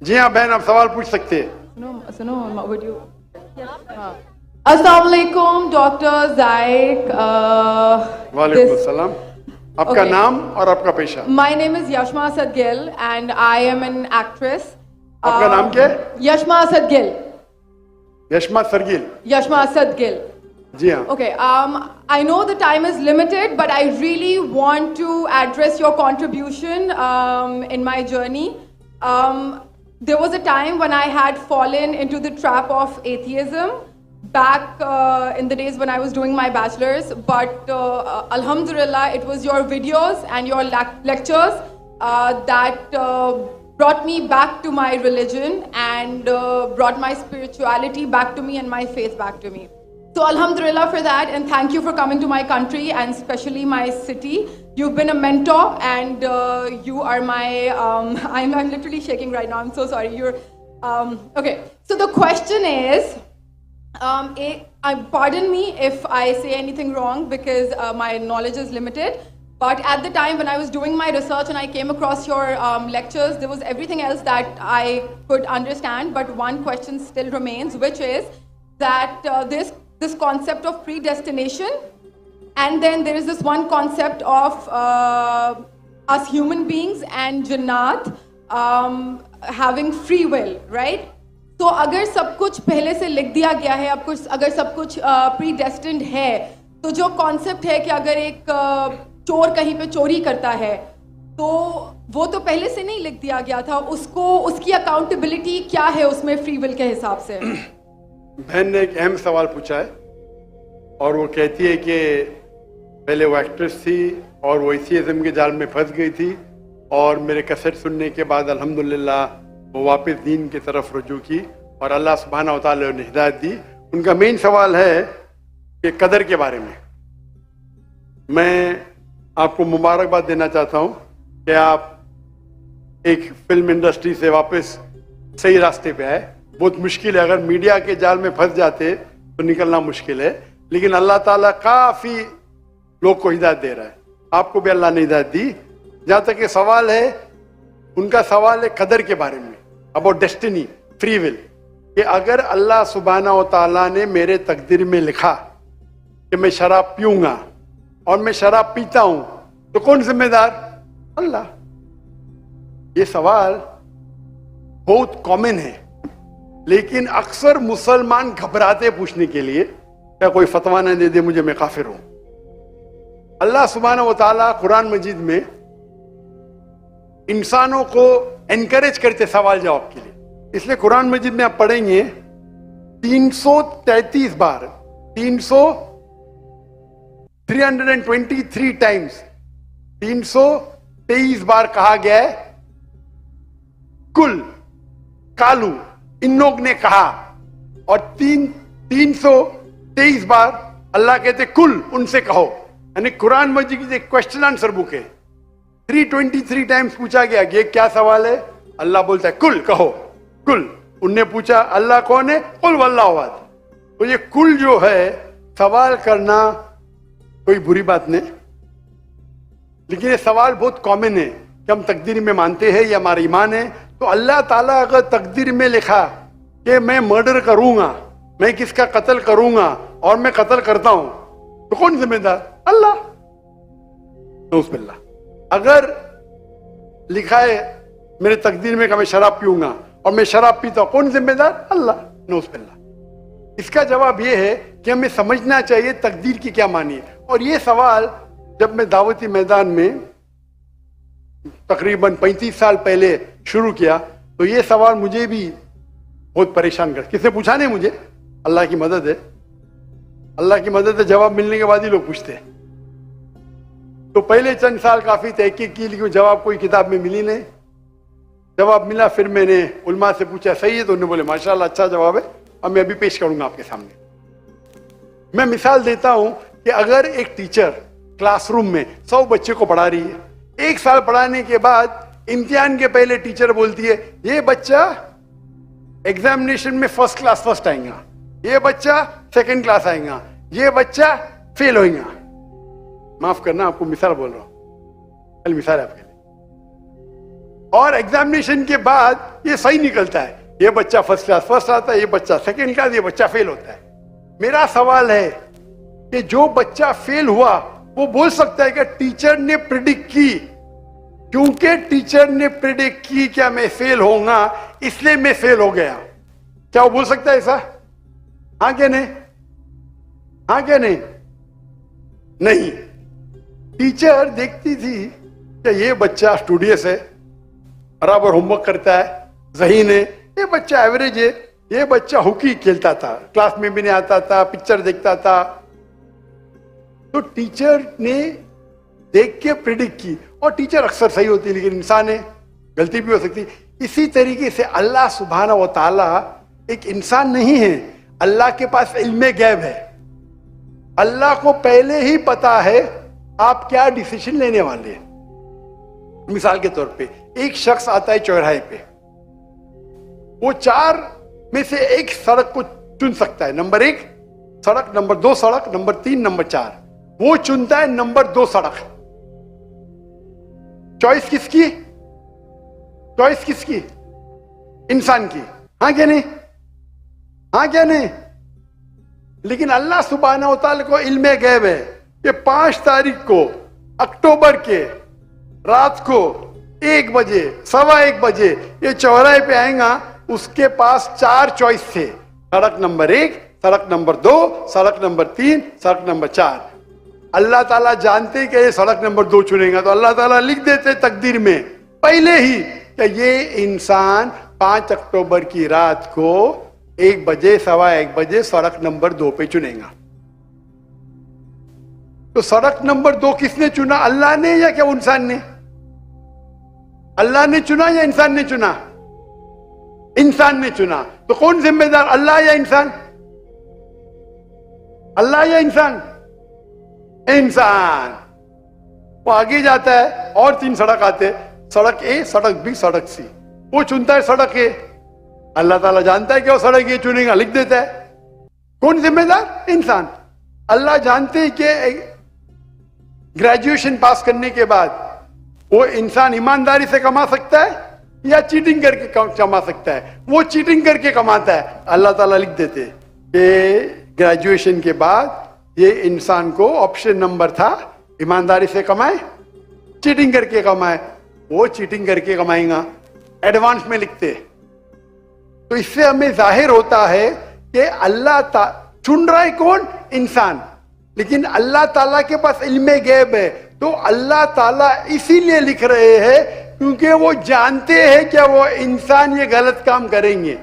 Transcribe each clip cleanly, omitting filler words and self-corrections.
جی ہاں بہن آپ سوال پوچھ سکتے ہیں. سنو ویڈیو. السلام علیکم ڈاکٹر زائق. وعلیکم السلام. آپ کا نام اور آپ کا پیشہ؟ My name is Yashma Asad Gill and I am an actress. آپ کا نام کیا ہے؟ Yashma Asad Gill. یشما سرگل. Yashma Asad Gill. جی ہاں. Okay, I know the time is limited, but I really want to address your contribution in my journey. There was a time when I had fallen into the trap of atheism back in the days when I was doing my bachelor's, but alhamdulillah, it was your videos and your lectures that brought me back to my religion and brought my spirituality back to me and my faith back to me. So alhamdulillah for that, and thank you for coming to my country and especially my city. You've been a mentor and you are my, I'm literally shaking right now, I'm so sorry. Okay, so the question is, pardon me if I say anything wrong because my knowledge is limited, but at the time when I was doing my research and I came across your lectures, there was everything else that I could understand, but one question still remains, which is that this concept of predestination, and then there is this one concept of us human beings and Jannat having free will, right? تو اگر سب کچھ پہلے سے لکھ دیا گیا ہے, اگر سب کچھ پری ڈیسٹنڈ ہے, تو جو کانسیپٹ ہے کہ اگر ایک چور کہیں پہ چوری کرتا ہے تو وہ تو پہلے سے نہیں لکھ دیا گیا تھا, اس کی اکاؤنٹیبلٹی کیا ہے اس میں فری ول کے حساب سے؟ بہن نے ایک اہم سوال پوچھا ہے اور وہ کہتی ہے کہ پہلے وہ ایکٹریس تھی اور وہ ایتھیزم کے جال میں پھنس گئی تھی اور میرے کیسٹ سننے کے بعد الحمدللہ وہ واپس دین کی طرف رجوع کی اور اللہ سبحانہ و تعالیٰ نے ہدایت دی. ان کا مین سوال ہے کہ قدر کے بارے میں. میں آپ کو مبارکباد دینا چاہتا ہوں کہ آپ ایک فلم انڈسٹری سے واپس صحیح راستے پہ آئے. بہت مشکل ہے, اگر میڈیا کے جال میں پھنس جاتے تو نکلنا مشکل ہے, لیکن اللہ تعالیٰ کافی لوگ کو ہدایت دے رہا ہے. آپ کو بھی اللہ نے ہدایت دی. جہاں تک یہ سوال ہے, ان کا سوال ہے قدر کے بارے میں, اباؤٹ ڈیسٹنی, فری ول, کہ اگر اللہ سبحانہ و تعالیٰ نے میرے تقدیر میں لکھا کہ میں شراب پیوں گا اور میں شراب پیتا ہوں تو کون ذمہ دار؟ اللہ. یہ سوال بہت کامن ہے, لیکن اکثر مسلمان گھبراتے پوچھنے کے لیے, کیا کوئی فتویٰ نہ دے دے مجھے, میں کافر ہوں. اللہ سبحانہ و تعالیٰ قرآن مجید میں انسانوں کو انکریج کرتے سوال جواب کے لیے. اس لیے قرآن مجید میں آپ پڑھیں گے 333 بار 323 ٹائمز 323 بار کہا گیا ہے کل, کالو, ان لوگ نے کہا, اور 323 بار اللہ کہتے کل, ان سے کہو. یعنی قرآن مجید کی ایک کوشچن آنسر بک ہے. 323 ٹائمز پوچھا گیا کہ یہ کیا سوال ہے, اللہ بولتا ہے کل, کہو کل. ان نے پوچھا اللہ کون ہے, قل واللہ احد. تو یہ کل جو ہے سوال کرنا کوئی بری بات نہیں, لیکن یہ سوال بہت کامن ہے کہ ہم تقدیر میں مانتے ہیں یا ہمارا ایمان ہے. تو اللہ تعالیٰ اگر تقدیر میں لکھا کہ میں مرڈر کروں گا, میں کس کا قتل کروں گا اور میں قتل کرتا ہوں, تو کون ذمہ دار؟ اللہ. نعوذ باللہ. اگر لکھا ہے میرے تقدیر میں کہ میں شراب پیوں گا اور میں شراب پیتا ہوں, کون ذمہ دار؟ اللہ. نعوذ باللہ. اس کا جواب یہ ہے کہ ہمیں سمجھنا چاہیے تقدیر کی کیا معنی ہے. اور یہ سوال جب میں دعوتی میدان میں تقریباً 35 سال پہلے شروع کیا تو یہ سوال مجھے بھی بہت پریشان کر. کس نے پوچھا نہیں مجھے, اللہ کی مدد ہے, اللہ کی مدد ہے, جواب ملنے کے بعد ہی لوگ پوچھتے ہیں. تو پہلے چند سال کافی تحقیق کی, لیکن جواب کوئی کتاب میں ملی نہیں. جواب ملا, پھر میں نے علماء سے پوچھا صحیح ہے, تو انہوں نے بولے ماشاءاللہ اچھا جواب ہے, اور میں ابھی پیش کروں گا آپ کے سامنے. میں مثال دیتا ہوں کہ اگر ایک ٹیچر کلاس روم میں 100 بچے کو پڑھا رہی ہے, 1 سال پڑھانے کے بعد امتحان کے پہلے ٹیچر بولتی ہے یہ بچہ ایگزامینیشن میں فرسٹ کلاس فرسٹ آئیں گا, یہ بچہ سیکنڈ کلاس آئیں گا, یہ بچہ فیل ہوئیں گا. معاف کرنا آپ کو مثال بول رہا ہوں, کل مثال ہے آپ کے لیے. اور ایگزامینیشن کے بعد یہ صحیح نکلتا ہے, یہ بچہ فرسٹ کلاس فرسٹ آتا ہے, یہ بچہ سیکنڈ کلاس, یہ بچہ فیل ہوتا ہے. میرا سوال ہے کہ جو بچہ فیل ہوا وہ بول سکتا ہے کہ ٹیچر نے پریڈکٹ کی, کیونکہ ٹیچر نے پریڈکٹ کی کیا میں فیل ہوں گا اس لیے میں فیل ہو گیا, کیا وہ بول سکتا ہے ایسا؟ ہاں کہ نہیں؟ ہاں کہ نہیں؟ نہیں. ٹیچر دیکھتی تھی کہ یہ بچہ اسٹوڈیس ہے, برابر ہوم ورک کرتا ہے, ذہین ہے, یہ بچہ ایوریج ہے, یہ بچہ ہاکی کھیلتا تھا, کلاس میں بھی نہیں آتا تھا, پکچر دیکھتا تھا. تو ٹیچر نے دیکھ کے پریڈکٹ کی, اور ٹیچر اکثر صحیح ہوتی ہے لیکن انسان ہے, غلطی بھی ہو سکتی. اسی طریقے سے اللہ سبحانہ و تعالی ایک انسان نہیں ہے, اللہ کے پاس علم غیب ہے. اللہ کو پہلے ہی پتا ہے آپ کیا ڈیسیشن لینے والے ہیں. مثال کے طور پہ ایک شخص آتا ہے چوراہے پہ, وہ 4 میں سے ایک سڑک کو چن سکتا ہے, نمبر 1 سڑک, نمبر 2 سڑک, نمبر 3, نمبر 4. وہ چنتا ہے نمبر 2 سڑک. چوائس کس کی؟ چوائس کس کی؟ انسان کی. ہاں کیا نہیں؟ ہاں کیا نہیں؟ لیکن اللہ سبحانہ و تعالی کو علم غیب ہے کہ 5 تاریخ کو اکتوبر کے رات کو 1 بجے 1:15 بجے یہ چوراہے پہ آئیں گا, اس کے پاس 4 چوائس تھے, سڑک نمبر 1, سڑک نمبر 2, سڑک نمبر 3, سڑک نمبر 4. اللہ تعالیٰ جانتے کہ یہ سڑک نمبر 2 چنے گا, تو اللہ تعالیٰ لکھ دیتے تقدیر میں پہلے ہی کہ یہ انسان 5 اکتوبر کی رات کو 1 بجے 1:15 بجے سڑک نمبر 2 پہ چنے گا. تو سڑک نمبر 2 کس نے چنا, اللہ نے یا کیا انسان نے؟ اللہ نے چنا یا انسان نے چنا؟ انسان نے چنا. تو کون ذمہ دار, اللہ یا انسان؟ اللہ یا انسان؟ انسان. وہ آگے جاتا ہے اور 3 سڑک آتے, سڑک اے, سڑک بی, سڑک سی. وہ چنتا ہے سڑک اے, اللہ تعالیٰ جانتا ہے کہ وہ سڑک یہ چنے گا, لکھ دیتا ہے. کون ذمہ دار؟ انسان. اللہ جانتے ہیں کہ گریجویشن پاس کرنے کے بعد وہ انسان ایمانداری سے کما سکتا ہے یا چیٹنگ کر کے کما سکتا ہے. وہ چیٹنگ کر کے کماتا ہے, اللہ تعالیٰ لکھ دیتے کہ گریجویشن کے بعد یہ انسان کو آپشن نمبر تھا ایمانداری سے کمائے, چیٹنگ کر کے کمائے. وہ چیٹنگ کر کے کمائیں گا, ایڈوانس میں لکھتے. تو اس سے ہمیں ظاہر ہوتا ہے کہ اللہ چن رہا ہے کون؟ انسان. لیکن اللہ تعالیٰ کے پاس علم غیب ہے, تو اللہ تعالیٰ اسی لیے لکھ رہے ہیں کیونکہ وہ جانتے ہیں کہ وہ انسان یہ غلط کام کریں گے.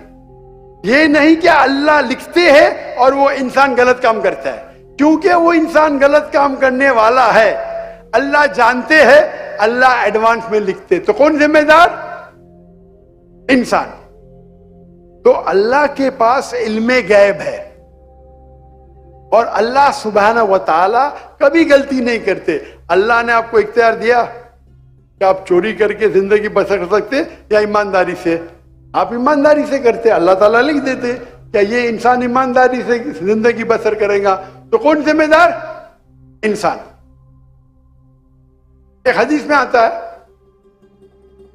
یہ نہیں کہ اللہ لکھتے ہیں اور وہ انسان غلط کام کرتا ہے, کیونکہ وہ انسان غلط کام کرنے والا ہے, اللہ جانتے ہیں, اللہ ایڈوانس میں لکھتے. تو کون ذمہ دار؟ انسان. تو اللہ کے پاس علم غیب ہے, اور اللہ سبحانہ و تعالی کبھی غلطی نہیں کرتے. اللہ نے آپ کو اختیار دیا کہ آپ چوری کر کے زندگی بسر کر سکتے یا ایمانداری سے. آپ ایمانداری سے کرتے, اللہ تعالیٰ لکھ دیتے کہ یہ انسان ایمانداری سے زندگی بسر کرے گا. تو کون ذمہ دار؟ انسان. ایک حدیث میں آتا ہے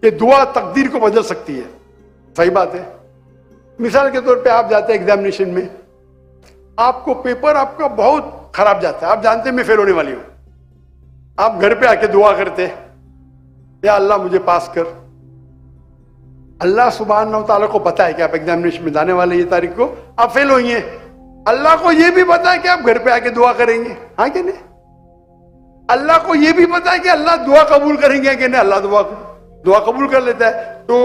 کہ دعا تقدیر کو بدل سکتی ہے. صحیح بات ہے. مثال کے طور پہ آپ جاتے ہیں ایگزامینیشن میں, آپ کو پیپر آپ کا بہت خراب جاتا ہے, آپ جانتے ہیں میں فیل ہونے والی ہوں, آپ گھر پہ آ کے دعا کرتے یا اللہ مجھے پاس کر. اللہ سبحانہ و تعالیٰ کو پتا ہے کہ آپ ایگزامینیشن میں جانے والے یہ تاریخ کو آپ فیل ہوئیں گے. اللہ کو یہ بھی پتا ہے کہ آپ گھر پہ آ کے دعا کریں گے, ہاں کہ نہیں؟ اللہ کو یہ بھی پتا ہے کہ اللہ دعا قبول کریں گے کہ نہیں, اللہ دعا قبول کر لیتا ہے. تو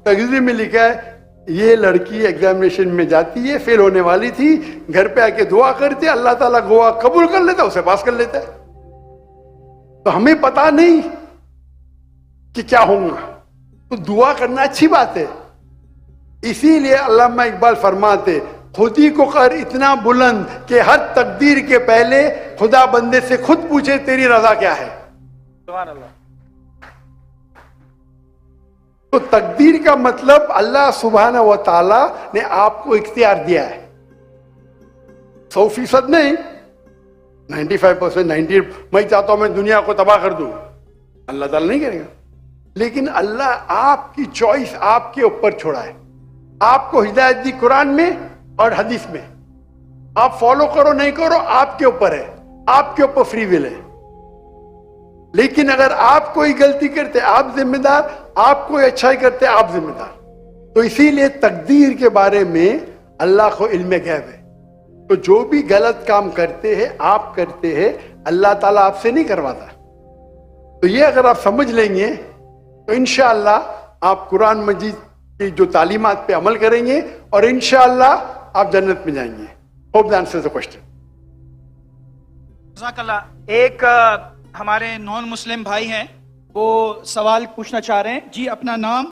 تقریر میں لکھا ہے یہ لڑکی ایگزامینیشن میں جاتی ہے, فیل ہونے والی تھی, گھر پہ آ کے دعا کرتے, اللہ تعالیٰ دعا قبول کر لیتا, اسے پاس کر لیتا ہے. تو ہمیں پتا نہیں کہ کیا ہوگا, تو دعا کرنا اچھی بات ہے. اسی لیے علامہ اقبال فرماتے خودی کو کر اتنا بلند کہ ہر تقدیر کے پہلے خدا بندے سے خود پوچھے تیری رضا کیا ہے. سبحان اللہ. تو تقدیر کا مطلب اللہ سبحانہ و تعالی نے آپ کو اختیار دیا ہے, 100% نہیں, 95%, 90%. میں چاہتا ہوں میں دنیا کو تباہ کر دوں, اللہ تعالیٰ نہیں کرے گا. لیکن اللہ آپ کی چوائس آپ کے اوپر چھوڑا ہے. آپ کو ہدایت دی قرآن میں اور حدیث میں. آپ فالو کرو نہیں کرو آپ کے اوپر ہے, آپ کے اوپر فری ول ہے. لیکن اگر آپ کوئی غلطی کرتے آپ ذمہ دار, آپ کوئی اچھائی کرتے آپ ذمہ دار. تو اسی لیے تقدیر کے بارے میں اللہ کو علم غیب ہے. تو جو بھی غلط کام کرتے ہیں آپ کرتے ہیں, اللہ تعالیٰ آپ سے نہیں کرواتا. تو یہ اگر آپ سمجھ لیں گے تو انشاءاللہ آپ قرآن مجید کی جو تعلیمات پہ عمل کریں گے اور انشاءاللہ آپ جنت میں جائیں گے. Hope that answers the question. جزاک اللہ. ایک ہمارے نان مسلم بھائی ہیں, وہ سوال پوچھنا چاہ رہے ہیں. جی اپنا نام